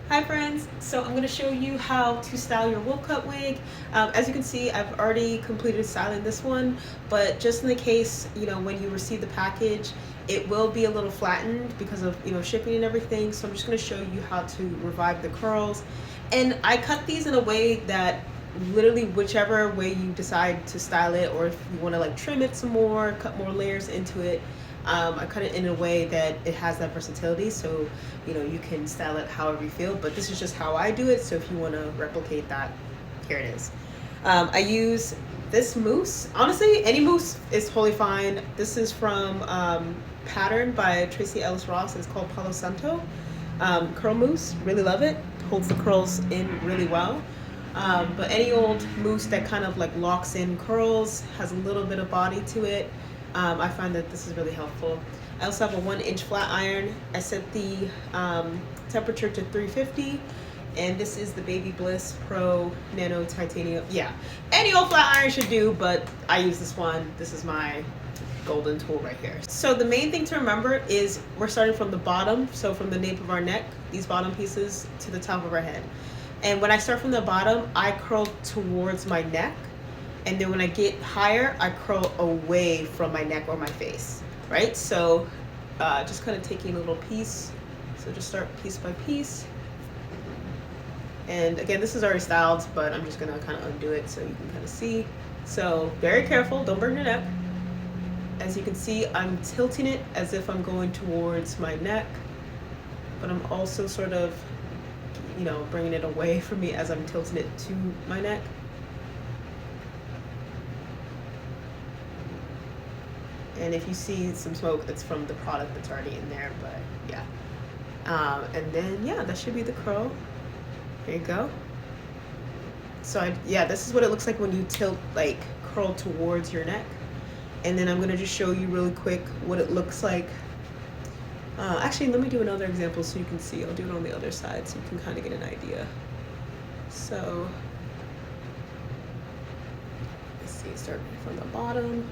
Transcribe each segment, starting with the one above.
Hi friends, so I'm going to show you how to style your wolf cut wig. As you can see, I've already completed styling this one, but just in the case, when you receive the package, it will be a little flattened because of, shipping and everything. So I'm just going to show you how to revive the curls. And I cut these in a way that literally whichever way you decide to style it, or if you want to like trim it some more, cut more layers into it, I cut it in a way that it has that versatility, so you can style it however you feel. But this is just how I do it. So if you want to replicate that, here it is. I use this mousse. Honestly, any mousse is totally fine. This is from Pattern by Tracee Ellis Ross. It's called Palo Santo curl mousse. Really love it. Holds the curls in really well. But any old mousse that kind of like locks in curls, has a little bit of body to it, I find that this is really helpful. I also have a 1-inch flat iron. I set the temperature to 350, and this is the Baby Bliss Pro Nano Titanium. Yeah, any old flat iron should do, but I use this one. This is my golden tool right here. So the main thing to remember is we're starting from the bottom, so from the nape of our neck, these bottom pieces, to the top of our head. And when I start from the bottom, I curl towards my neck. And then when I get higher, I curl away from my neck or my face, right? So just kind of taking a little piece. So just start piece by piece. And again, this is already styled, but I'm just gonna kind of undo it so you can kind of see. So very careful, don't burn your neck. As you can see, I'm tilting it as if I'm going towards my neck, but I'm also sort of, bringing it away from me as I'm tilting it to my neck. And if you see some smoke, it's from the product that's already in there, but yeah. And then, yeah, that should be the curl. There you go. So this is what it looks like when you tilt, like curl towards your neck. And then I'm gonna just show you really quick what it looks like. Actually, let me do another example so you can see. I'll do it on the other side so you can kind of get an idea. So, let's see, starting from the bottom.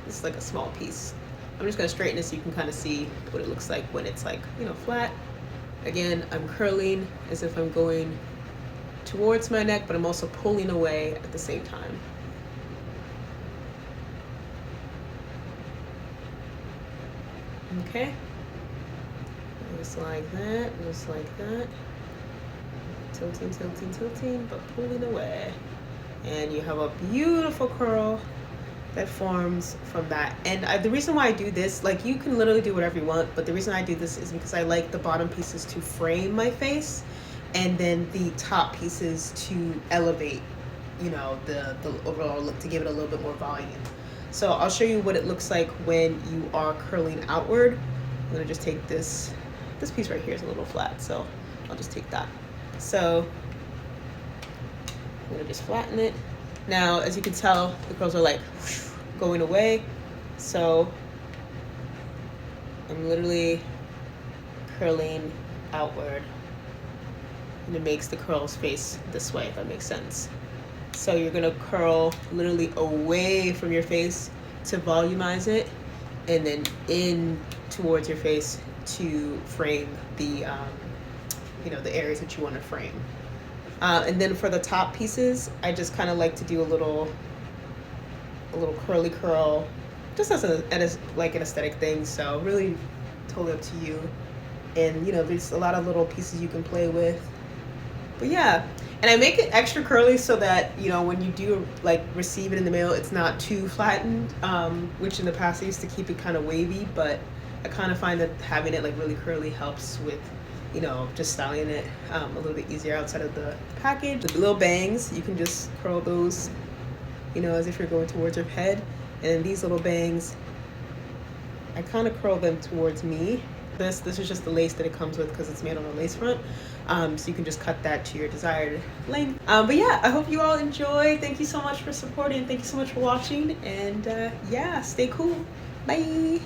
This is like a small piece. I'm just gonna straighten it so you can kind of see what it looks like when it's like, flat. Again, I'm curling as if I'm going towards my neck, but I'm also pulling away at the same time. Okay, just like that, just like that. Tilting, tilting, tilting, but pulling away. And you have a beautiful curl that forms from that. And the reason why I do this, like you can literally do whatever you want, but the reason I do this is because I like the bottom pieces to frame my face, and then the top pieces to elevate, the overall look, to give it a little bit more volume. So I'll show you what it looks like when you are curling outward. I'm gonna just take this piece right here is a little flat, so I'll just take that. So I'm gonna just flatten it. Now, as you can tell, the curls are like going away. So I'm literally curling outward, and it makes the curls face this way, if that makes sense. So you're gonna curl literally away from your face to volumize it, and then in towards your face to frame the, the areas that you want to frame. And then for the top pieces, I just kind of like to do a little curly curl, just as an aesthetic thing. So really, totally up to you. And there's a lot of little pieces you can play with. But yeah, and I make it extra curly so that when you do like receive it in the mail, it's not too flattened. Which in the past I used to keep it kind of wavy, but I kind of find that having it like really curly helps with just styling it a little bit easier outside of the package. The little bangs, you can just curl those, as if you're going towards your head. And these little bangs, I kind of curl them towards me. This is just the lace that it comes with because it's made on a lace front. So you can just cut that to your desired length. But yeah, I hope you all enjoy. Thank you so much for supporting. Thank you so much for watching. And yeah, stay cool. Bye.